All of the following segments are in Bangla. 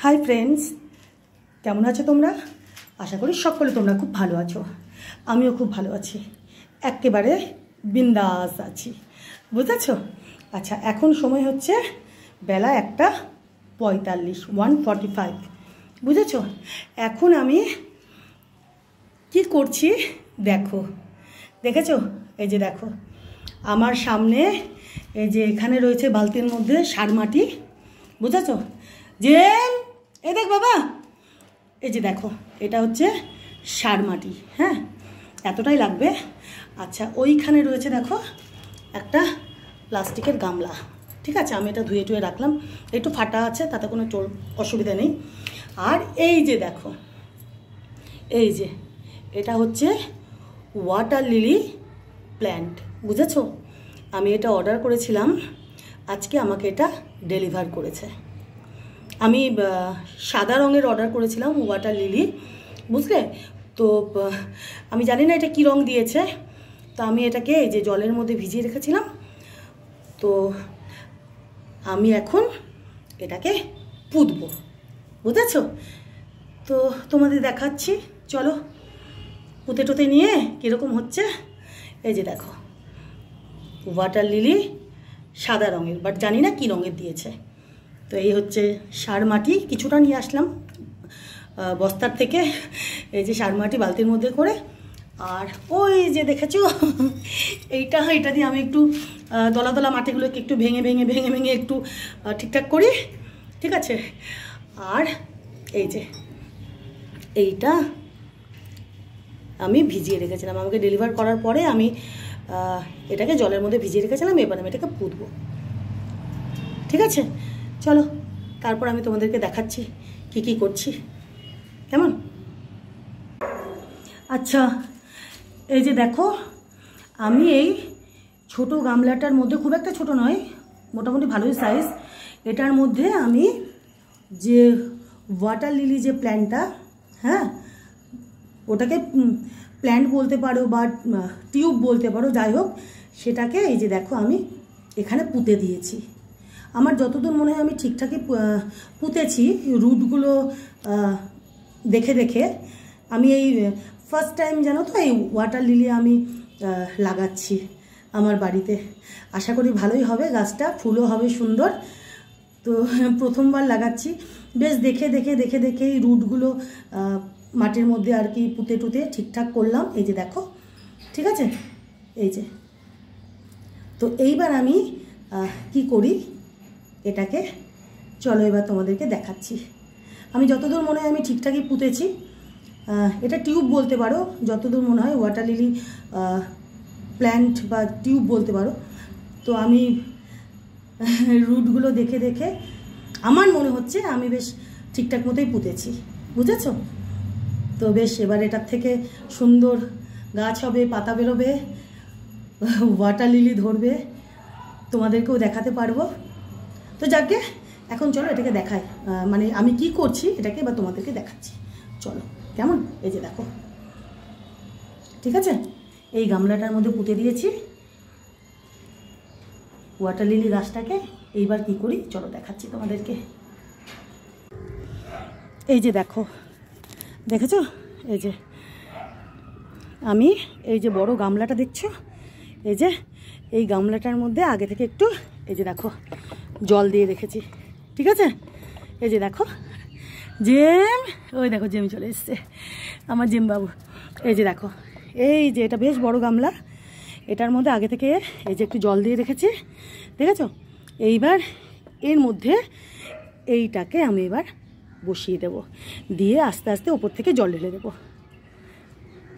হাই ফ্রেন্ডস, কেমন আছো তোমরা? আশা করি সকলে তোমরা খুব ভালো আছো। আমিও খুব ভালো আছি, একেবারে বিন্দাস আছি, বুঝেছো? আচ্ছা, এখন সময় হচ্ছে বেলা 1:45, 1:45, বুঝেছো? এখন আমি কি করছি দেখো, দেখেছো? এই যে দেখো আমার সামনে, এই যে এখানে রয়েছে বালতির মধ্যে সার মাটি, বুঝেছো? যে এই দেখ বাবা, এই যে দেখো এটা হচ্ছে সার মাটি। হ্যাঁ, এতটাই লাগবে। আচ্ছা, ওইখানে রয়েছে দেখো একটা প্লাস্টিকের গামলা। ঠিক আছে, আমি এটা ধুয়ে টুয়ে রাখলাম, একটু ফাটা আছে, তাতে কোনো অসুবিধা নেই। আর এই যে দেখো, এই যে এটা হচ্ছে ওয়াটার লিলি প্ল্যান্ট, বুঝেছো? আমি এটা অর্ডার করেছিলাম, আজকে আমাকে এটা ডেলিভার করেছে। আমি সাদা রঙের অর্ডার করেছিলাম, ওয়াটার লিলি, বুঝলে তো? আমি জানি না এটা কী রঙ দিয়েছে, তো আমি এটাকে এই যে জলের মধ্যে ভিজিয়ে রেখেছিলাম। তো আমি এখন এটাকে পুঁতবো, বুঝেছো? তো তোমাদের দেখাচ্ছি, চলো পুঁতে টুতে নিয়ে কীরকম হচ্ছে। এই যে দেখো ওয়াটার লিলি সাদা রঙের, বাট জানি না কী রঙের দিয়েছে। তো এই হচ্ছে সার মাটি, কিছুটা নিয়ে আসলাম বস্তার থেকে, এই যে সার মাটি বালতির মধ্যে করে। আর ওই যে দেখেছো এটা দিয়ে আমি একটু দলা দলা মাটিগুলোকে একটু ভেঙে ভেঙে ভেঙে ভেঙে একটু ঠিকঠাক করি, ঠিক আছে? আর এই যে এইটা আমি ভিজিয়ে রেখেছিলাম, আমাকে ডেলিভার করার পরে আমি এটাকে জলের মধ্যে ভিজিয়ে রেখেছিলাম। এবার আমি এটাকে পুঁতবো, ঠিক আছে? চলো, তারপর আমি তোমাদেরকে দেখাচ্ছি কি কি করছি, কেমন? আচ্ছা, এই যে দেখো আমি এই ছোট গামলাটার মধ্যে, খুব একটা ছোট নয়, মোটামুটি ভালোই সাইজ, এটার মধ্যে আমি যে ওয়াটার লিলি যে প্ল্যান্টটা, হ্যাঁ, ওটাকে প্ল্যান্ট বলতে পারো বা টিউব বলতে পারো, যাই হোক, সেটাকে এই যে দেখো আমি এখানে পুঁতে দিয়েছি। আমার যতদূর মনে হয় আমি ঠিকঠাকই পুঁতেছি, রুটগুলো দেখে দেখে। আমি এই ফার্স্ট টাইম জানো তো এই ওয়াটার লিলি আমি লাগাচ্ছি আমার বাড়িতে। আশা করি ভালোই হবে, গাছটা ফুলও হবে সুন্দর। তো প্রথমবার লাগাচ্ছি, বেশ দেখে দেখে দেখে দেখে এই রুটগুলো মাটির মধ্যে আর কি পুঁতে টুতে ঠিকঠাক করলাম। এই যে দেখো, ঠিক আছে? এই যে, তো এইবার আমি কি করি এটাকে, চলো এবার তোমাদেরকে দেখাচ্ছি। আমি যতদূর মনে হয় আমি ঠিকঠাকই পুঁতেছি। এটা টিউব বলতে পারো, যতদূর মনে হয় ওয়াটার লিলি প্ল্যান্ট বা টিউব বলতে পারো। তো আমি রুটগুলো দেখে দেখে আমার মনে হচ্ছে আমি বেশ ঠিকঠাক মতোই পুঁতেছি, বুঝেছো? তো বেশ, এবার এটার থেকে সুন্দর গাছ হবে, পাতা বেরোবে, ওয়াটার লিলি ধরবে, তোমাদেরকেও দেখাতে পারবো। তো যাকে এখন চলো এটাকে দেখাই, মানে আমি কি করছি এটাকে এবার তোমাদেরকে দেখাচ্ছি, চলো, কেমন? এই যে দেখো, ঠিক আছে, এই গামলাটার মধ্যে পুঁতে দিয়েছি ওয়াটার লিলি গাছটাকে। এইবার কি করি চলো দেখাচ্ছি তোমাদেরকে। এই যে দেখো, দেখেছো? এই যে আমি এই যে বড় গামলাটা দেখছো, এই যে এই গামলাটার মধ্যে আগে থেকে একটু এই যে দেখো জল দিয়ে রেখেছি, ঠিক আছে? এই যে দেখো জেম, ওই দেখো জেম চলে এসছে, আমার জেম বাবু। এই যে দেখো, এই যে এটা বেশ বড় গামলা, এটার মধ্যে আগে থেকে এই যে একটু জল দিয়ে রেখেছি, দেখেছো? এইবার এর মধ্যে এইটাকে আমি এবার বসিয়ে দেব, দিয়ে আস্তে আস্তে ওপর থেকে জল ঢেলে দেবো,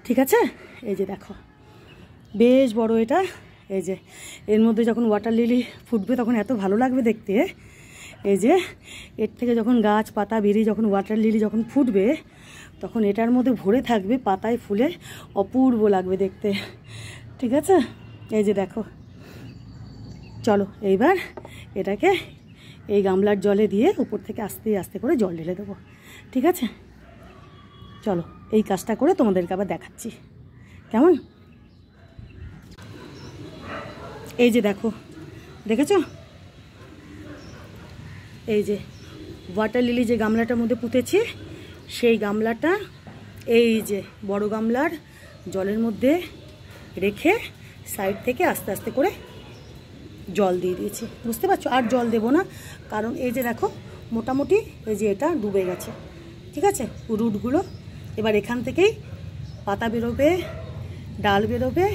ঠিক আছে? এই যে দেখো বেশ বড় এটা। এই যে এর মধ্যে যখন ওয়াটার লিলি ফুটবে তখন এত ভালো লাগবে দেখতে। এই যে এর থেকে যখন গাছ পাতা বেরিয়ে যখন ওয়াটার লিলি যখন ফুটবে তখন এটার মধ্যে ভরে থাকবে পাতায় ফুলে, অপূর্ব লাগবে দেখতে, ঠিক আছে? এই যে দেখো, চলো এইবার এটাকে এই গামলার জলে দিয়ে উপর থেকে আস্তে আস্তে করে জল ঢেলে দেবো, ঠিক আছে? চলো এই কাজটা করে তোমাদেরকে আবার দেখাচ্ছি, কেমন? এই যে দেখো, দেখেছো? এই যে ওয়াটার লিলি যে গামলাটার মধ্যে পুঁতেছি সেই গামলাটা এই যে বড় গামলার জলের মধ্যে রেখে সাইড থেকে আস্তে আস্তে করে জল দিয়ে দিয়েছি, বুঝতে পারছো? আর জল দেবো না, কারণ এই যে দেখো মোটামুটি এই যে এটা ডুবে গেছে, ঠিক আছে রুটগুলো। এবার এখান থেকেই পাতা বেরোবে, ডাল বেরোবে,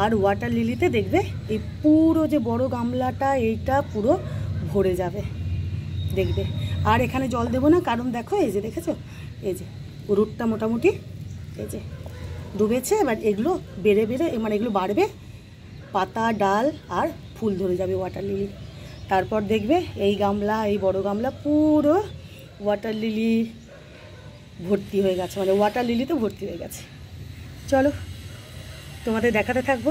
আর ওয়াটার লিলিতে দেখবে এই পুরো যে বড় গামলাটা এইটা পুরো ভরে যাবে, দেখবে। আর এখানে জল দেবো না, কারণ দেখো এই যে দেখেছো এই যে রুটটা মোটামুটি এই যে ডুবেছে। এবার এগুলো বেড়ে বেড়ে মানে এগুলো বাড়বে, পাতা ডাল আর ফুল ধরে যাবে ওয়াটার লিলি। তারপর দেখবে এই গামলা, এই বড় গামলা পুরো ওয়াটার লিলি ভর্তি হয়ে গেছে, মানে ওয়াটার লিলিতে ভর্তি হয়ে গেছে। চলো তোমাদের দেখাতে থাকবো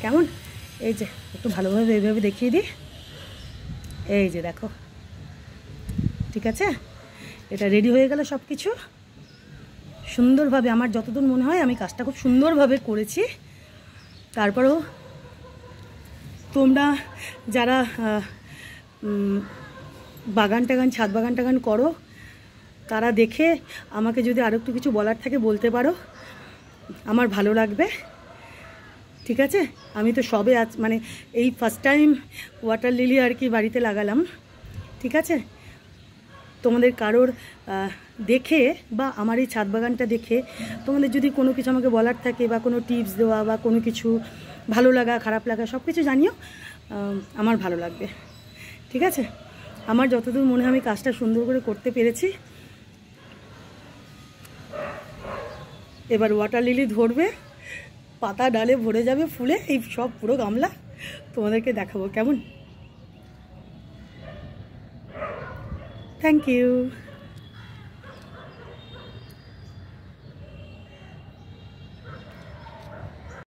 কেমন। এই যে একটু ভালোভাবে এইভাবে দেখিয়ে দিই, এই যে দেখো, ঠিক আছে? এটা রেডি হয়ে গেল সব কিছু সুন্দরভাবে। আমার যতদূর মনে হয় আমি কাজটা খুব সুন্দরভাবে করেছি। তারপরেও তোমরা যারা বাগান টাগান, ছাদ বাগান টাগান করো, তারা দেখে আমাকে যদি আরও একটু কিছু বলার থাকে বলতে পারো, আমার ভালো লাগবে, ঠিক আছে? আমি তো সবে মানে এই ফার্স্ট টাইম ওয়াটার লিলি আর কি বাড়িতে লাগালাম, ঠিক আছে? তোমাদের কারোর দেখে বা আমার এই ছাদ বাগানটা দেখে তোমাদের যদি কোনো কিছু আমাকে বলার থাকে বা কোনো টিপস দেওয়া বা কোনো কিছু ভালো লাগা খারাপ লাগা সব কিছু জানিও, আমার ভালো লাগবে, ঠিক আছে? আমার যতদূর মনে হয় আমি কাজটা সুন্দর করে করতে পেরেছি। এবার ওয়াটার লিলি ধরবে, পাতা ডালে ভরে যাবে ফুলে, এই সব পুরো গামলা তোমাদেরকে দেখাবো কেমন। Thank you.